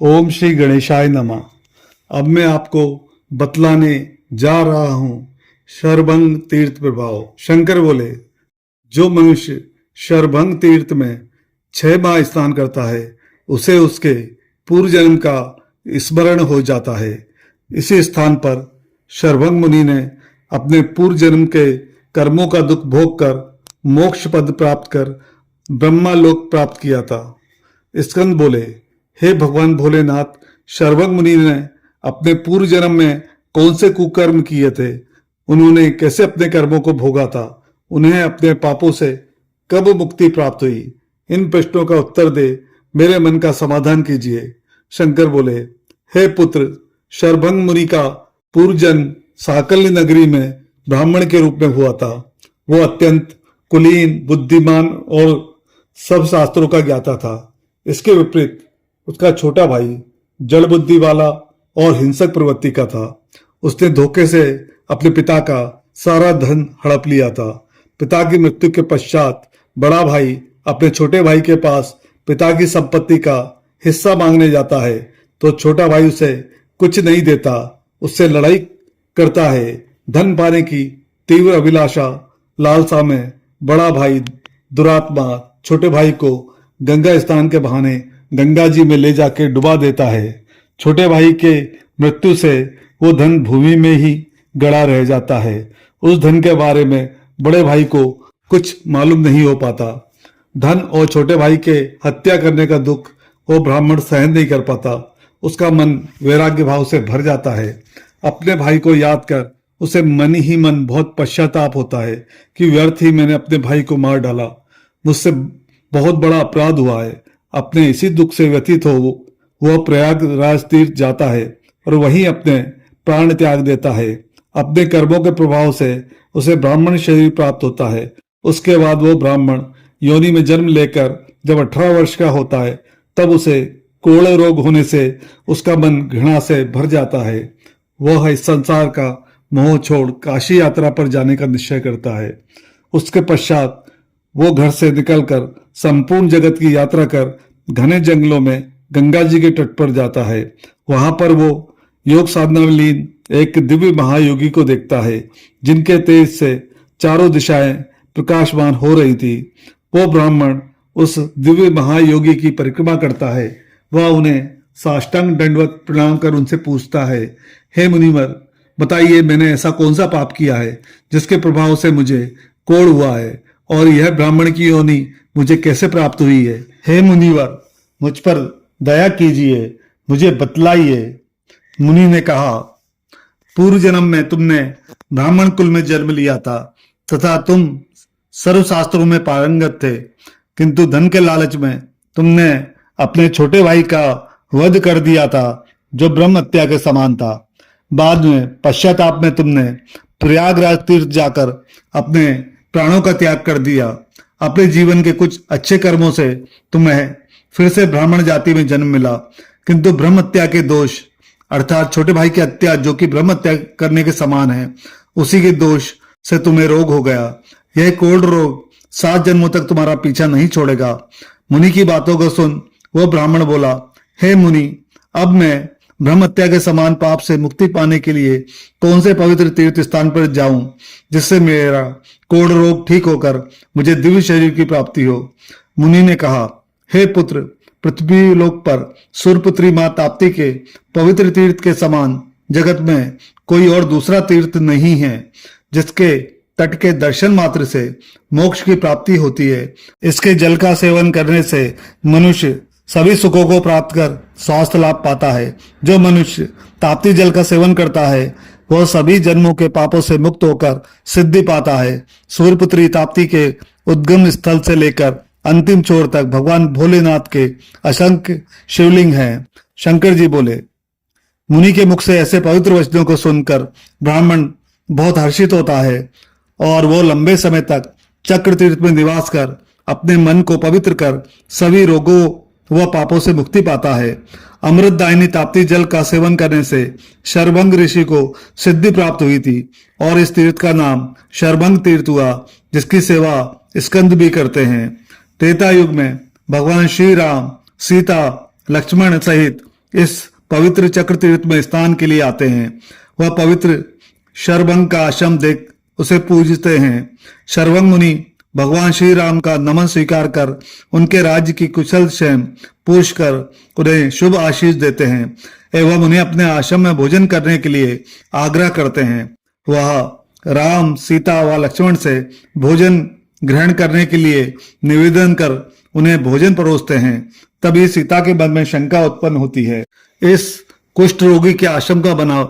ओम श्री गणेशाय नमः। अब मैं आपको बतलाने जा रहा हूं शरभंग तीर्थ प्रभाव। शंकर बोले, जो मनुष्य शरभंग तीर्थ में 6 माह स्नान करता है उसे उसके पूर्व जन्म का स्मरण हो जाता है। इसी स्थान पर शरभंग मुनि ने अपने पूर्व जन्म के कर्मों का दुख भोग कर मोक्ष पद प्राप्त कर ब्रह्मा लोक प्राप्त किया था। स्कंद बोले, हे भगवान भोलेनाथ, शरभंग मुनि ने अपने पूर्व जन्म में कौन से कुकर्म किए थे? उन्होंने कैसे अपने कर्मों को भोगा था? उन्हें अपने पापों से कब मुक्ति प्राप्त हुई? इन प्रश्नों का उत्तर दे मेरे मन का समाधान कीजिए। शंकर बोले, हे पुत्र, शरभंग मुनि का पूर्व जन्म साकल्य नगरी में ब्राह्मण के रूप में हुआ था। वो अत्यंत कुलीन, बुद्धिमान और सब शास्त्रों का ज्ञाता था। इसके विपरीत उसका छोटा भाई जड़ बुद्धि वाला और हिंसक प्रवृत्ति का था। उसने धोखे से अपने पिता का सारा धन हड़प लिया था। पिता की मृत्यु के पश्चात बड़ा भाई अपने छोटे भाई के पास पिता की संपत्ति का हिस्सा मांगने जाता है तो छोटा भाई उसे कुछ नहीं देता, उससे लड़ाई करता है। धन पाने की तीव्र अभिलाषा लालसा में बड़ा भाई दुरात्मा छोटे भाई को गंगा स्नान के बहाने गंगा जी में ले जाके डुबा देता है। छोटे भाई के मृत्यु से वो धन भूमि में ही गड़ा रह जाता है। उस धन के बारे में बड़े भाई को कुछ मालूम नहीं हो पाता। धन और छोटे भाई के हत्या करने का दुख वो ब्राह्मण सहन नहीं कर पाता। उसका मन वैराग्य भाव से भर जाता है। अपने भाई को याद कर उसे मन ही मन बहुत पश्चाताप होता है कि व्यर्थ ही मैंने अपने भाई को मार डाला। मुझसे बहुत बड़ा अपराध हुआ है। अपने इसी दुख से व्यथित हो वह प्रयागराज तीर्थ जाता है और वहीं अपने प्राण त्याग देता है। अपने कर्मों के प्रभाव से उसे ब्राह्मण शरीर प्राप्त होता है। उसके बाद वो ब्राह्मण योनि में जन्म लेकर जब 18 वर्ष का होता है तब उसे कोढ़ रोग होने से उसका मन घृणा से भर जाता है। वह इस संसार का मोह छोड़ काशी यात्रा पर जाने का निश्चय करता है। उसके पश्चात वो घर से निकलकर संपूर्ण जगत की यात्रा कर घने जंगलों में गंगा जी के तट पर जाता है। वहां पर वो योग साधना में लीन एक दिव्य महायोगी को देखता है जिनके तेज से चारों दिशाएं प्रकाशमान हो रही थी। वो ब्राह्मण उस दिव्य महायोगी की परिक्रमा करता है। वह उन्हें साष्टांग दंडवत प्रणाम कर उनसे पूछता है, हे मुनिवर, बताइए मैंने ऐसा कौन सा पाप किया है जिसके प्रभाव से मुझे कोढ़ हुआ है और यह ब्राह्मण की योनि मुझे कैसे प्राप्त हुई है? हे मुनिवर, मुझ पर दया कीजिए, मुझे बतलाइए। मुनि ने कहा, पूर्व जन्म में तुमने ब्राह्मण कुल में जन्म लिया था तथा तुम सर्वशास्त्रों में पारंगत थे, किंतु धन के लालच में तुमने अपने छोटे भाई का वध कर दिया था जो ब्रह्म हत्या के समान था। बाद में पश्चाताप में तुमने प्रयागराज तीर्थ जाकर अपने प्राणों का त्याग कर दिया। अपने जीवन के कुछ अच्छे कर्मों से तुम्हें फिर से ब्राह्मण जाति में जन्म मिला, किंतु ब्रह्म हत्या के दोष अर्थात छोटे भाई की हत्या जो कि ब्रह्म हत्या करने के समान है, उसी के दोष से तुम्हें रोग हो गया। यह कोढ़ रोग 7 जन्मों तक तुम्हारा पीछा नहीं छोड़ेगा। मुनि की बातों को सुन वह ब्राह्मण बोला, हे मुनि, अब मैं ब्रह्म हत्या के समान पाप से मुक्ति पाने के लिए कौन से पवित्र तीर्थ स्थान पर जाऊं जिससे मेरा कोढ़ रोग ठीक होकर मुझे दिव्य शरीर की प्राप्ति हो? मुनि ने कहा, हे पुत्र, पृथ्वी लोक पर सूर्यपुत्री मां ताप्ती के पवित्र तीर्थ के समान जगत में कोई और दूसरा तीर्थ नहीं है जिसके तट के दर्शन मात्र से मोक्ष की प्राप्ति होती है। इसके जल का सेवन करने से मनुष्य सभी सुखों को प्राप्त कर स्वास्थ्य लाभ पाता है। जो मनुष्य ताप्ती जल का सेवन करता है वह सभी जन्मों के पापों से मुक्त होकर सिद्धि पाता है। सूर्यपुत्री ताप्ती के उद्गम स्थल से लेकर अंतिम छोर तक भगवान भोलेनाथ के असंख्य शिवलिंग हैं। शंकर जी बोले, मुनि के मुख से ऐसे पवित्र वचनों को सुनकर ब्राह्मण बहुत हर्षित होता है और वो लंबे समय तक चक्र तीर्थ में निवास कर अपने मन को पवित्र कर सभी रोगों व पापों से मुक्ति पाता है। अमृतदायिनी ताप्ती जल का सेवन करने से शरभंग ऋषि को सिद्धि प्राप्त हुई थी और इस तीर्थ का नाम शरभंग तीर्थ हुआ, जिसकी सेवा स्कंद भी करते हैं। त्रेता युग में भगवान श्री राम, सीता, लक्ष्मण सहित इस पवित्र चक्र तीर्थ में स्नान के लिए आते हैं। वह पवित्र शरभंग का आश्रम देख उसे पूजते हैं। शरभंग मुनि भगवान श्री राम का नमन स्वीकार कर उनके राज्य की कुशल क्षेम पूछ कर उन्हें शुभ आशीष देते हैं एवं उन्हें अपने आश्रम में भोजन करने के लिए आग्रह करते हैं। वह राम, सीता व लक्ष्मण से भोजन ग्रहण करने के लिए निवेदन कर उन्हें भोजन परोसते हैं। तभी सीता के मन में शंका उत्पन्न होती है, इस कुष्ठ रोगी के आश्रम का बना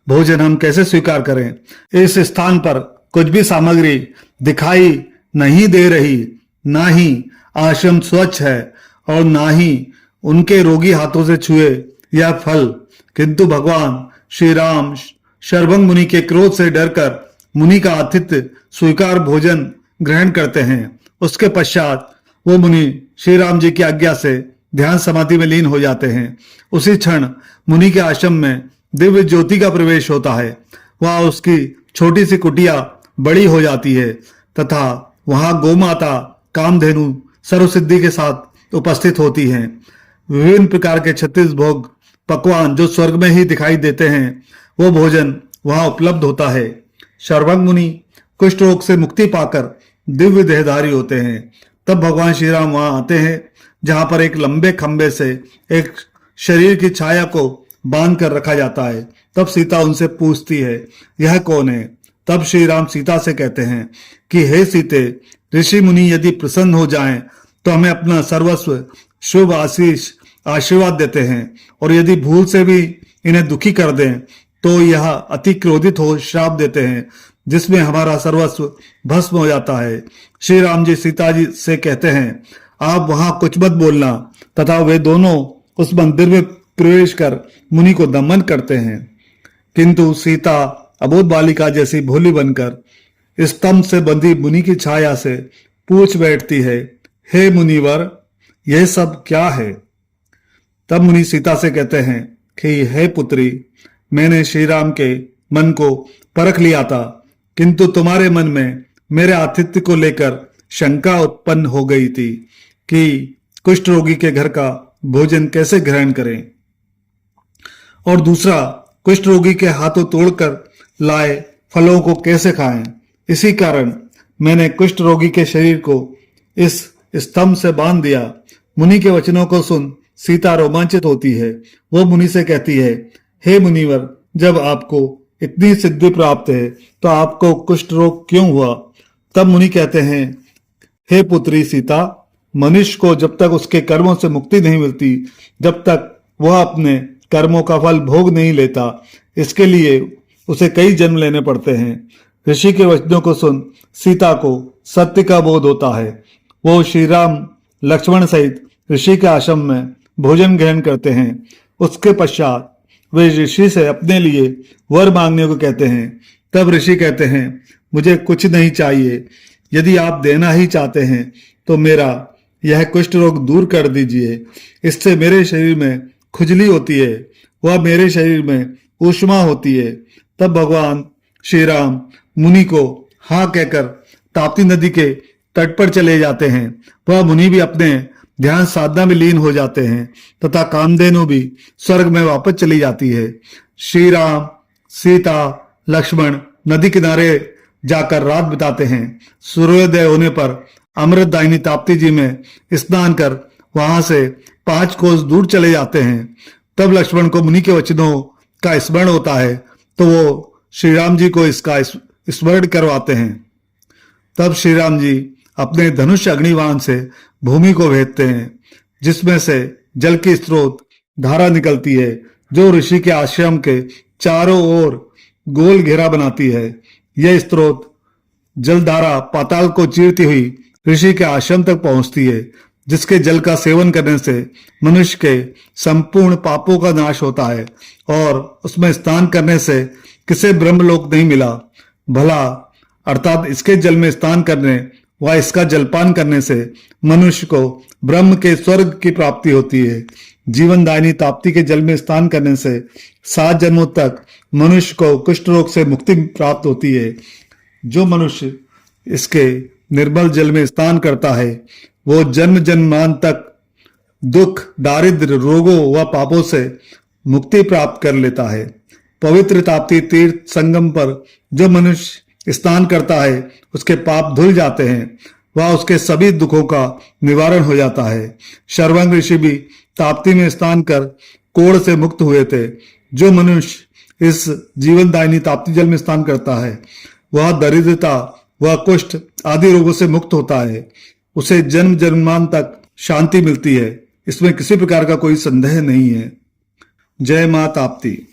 भोजन हम कैसे स्वीकार करें? इस स्थान पर कुछ भी सामग्री दिखाई नहीं दे रही, ना ही आश्रम स्वच्छ है और ना ही उनके रोगी हाथों से छुए यह फल। किंतु भगवान श्री राम शरभंग मुनि के क्रोध से डरकर मुनि का आतिथ्य स्वीकार भोजन ग्रहण करते हैं। उसके पश्चात वो मुनि श्री राम जी की आज्ञा से ध्यान समाधि में लीन हो जाते हैं। उसी क्षण मुनि के आश्रम में दिव्य ज्योति का प्रवेश होता है। वह उसकी छोटी सी कुटिया बड़ी हो जाती है तथा वहां गोमाता कामधेनु सर्वसिद्धि के साथ उपस्थित होती हैं। विभिन्न प्रकार के 36 भोग पकवान जो स्वर्ग में ही दिखाई देते हैं, वो भोजन वहां उपलब्ध होता है। शरभंग मुनि कुष्ठ रोग से मुक्ति पाकर दिव्य देहधारी होते हैं। तब भगवान श्री राम वहां आते हैं, जहां पर एक लंबे खंबे से एक शरीर की छाया को बांध कर रखा जाता है। तब सीता उनसे पूछती है, यह कौन है? तब श्री राम सीता से कहते हैं कि हे सीते, ऋषि मुनि यदि प्रसन्न हो जाएं तो हमें अपना सर्वस्व शुभ आशीष आशीर्वाद देते हैं, और यदि भूल से भी इन्हें दुखी कर दें तो यह अति क्रोधित हो श्राप देते हैं, जिसमें हमारा सर्वस्व भस्म हो जाता है। श्री राम जी सीता जी से कहते हैं, आप वहां कुछ मत बोलना, तथा वे दोनों उस मंदिर में प्रवेश कर मुनि को दमन करते हैं। किंतु सीता अबोध बालिका जैसी भोली बनकर स्तंभ से बंधी मुनि की छाया से पूछ बैठती है, हे मुनिवर, यह सब क्या है? तब मुनि सीता से कहते हैं कि हे पुत्री, मैंने श्री राम के मन को परख लिया था, किंतु तुम्हारे मन में मेरे आतिथ्य को लेकर शंका उत्पन्न हो गई थी कि कुष्ठ रोगी के घर का भोजन कैसे ग्रहण करें, और दूसरा कुष्ठ रोगी के हाथों तोड़कर लाए फलों को कैसे खाएं। इसी कारण मैंने कुष्ठ रोगी के शरीर को इस स्तंभ से बांध दिया। मुनि के वचनों को सुन सीता रोमांचित होती है। वो मुनि से कहती है, हे मुनिवर, जब आपको इतनी सिद्धि प्राप्त है तो आपको कुष्ठ रोग क्यों हुआ? तब मुनि कहते हैं, हे पुत्री सीता, मनुष्य को जब तक उसके कर्मों से मुक्ति नहीं मिलती, जब तक वह अपने कर्मों का फल भोग नहीं लेता, इसके लिए उसे कई जन्म लेने पड़ते हैं। ऋषि के वचनों को सुन सीता को सत्य का बोध होता है। वो श्री राम लक्ष्मण सहित ऋषि के आश्रम में भोजन ग्रहण करते हैं। उसके पश्चात वे ऋषि से अपने लिए वर मांगने को कहते हैं। तब ऋषि कहते हैं, मुझे कुछ नहीं चाहिए, यदि आप देना ही चाहते हैं तो मेरा यह कुष्ठ रोग दूर कर दीजिए। इससे मेरे शरीर में खुजली होती है, वह मेरे शरीर में ऊष्मा होती है। तब भगवान श्री राम मुनि को हाँ कहकर ताप्ती नदी के तट पर चले जाते हैं। वह मुनि भी अपने ध्यान साधना में लीन हो जाते हैं तथा कामधेनु भी स्वर्ग में वापस चली जाती है। श्री राम, सीता, लक्ष्मण नदी किनारे जाकर रात बिताते हैं। सूर्योदय होने पर अमृतदायिनी ताप्ती जी में स्नान कर वहां से 5 कोस दूर चले जाते हैं। तब लक्ष्मण को मुनि के वचनों का स्मरण होता है तो वो श्री राम जी को इसका स्मरण करवाते हैं। तब श्री राम जी अपने धनुष अग्निवाण से भूमि को भेदते हैं, जिसमें से जल की स्रोत धारा निकलती है, जो ऋषि के आश्रम के चारों ओर गोल घेरा बनाती है। यह स्रोत जलधारा पाताल को चीरती हुई ऋषि के आश्रम तक पहुंचती है, जिसके जल का सेवन करने से मनुष्य के संपूर्ण पापों का नाश होता है, और उसमें स्नान करने से किसे ब्रह्मलोक नहीं मिला भला, अर्थात इसके जल में स्नान करने व इसका जलपान करने से मनुष्य को ब्रह्म के स्वर्ग की प्राप्ति होती है। जीवनदायिनी ताप्ती के जल में स्नान करने से 7 जन्मों तक मनुष्य को कुष्ठ रोग से मुक्ति प्राप्त होती है। जो मनुष्य इसके निर्मल जल में स्नान करता है वो जन्म जन्मान तक दुख, दारिद्र्य, रोगों व पापों से मुक्ति प्राप्त कर लेता है। पवित्र ताप्ती तीर्थ संगम पर जो मनुष्य स्नान करता है उसके पाप धुल जाते हैं, वह उसके सभी दुखों का निवारण हो जाता है। शरभंग ऋषि भी ताप्ती में स्नान कर कोढ़ से मुक्त हुए थे। जो मनुष्य इस जीवनदायिनी ताप्ती जल में स्नान करता है वह दरिद्रता व कुष्ठ आदि रोगों से मुक्त होता है। उसे जन्म जन्मान तक शांति मिलती है। इसमें किसी प्रकार का कोई संदेह नहीं है। जय मां ताप्ती।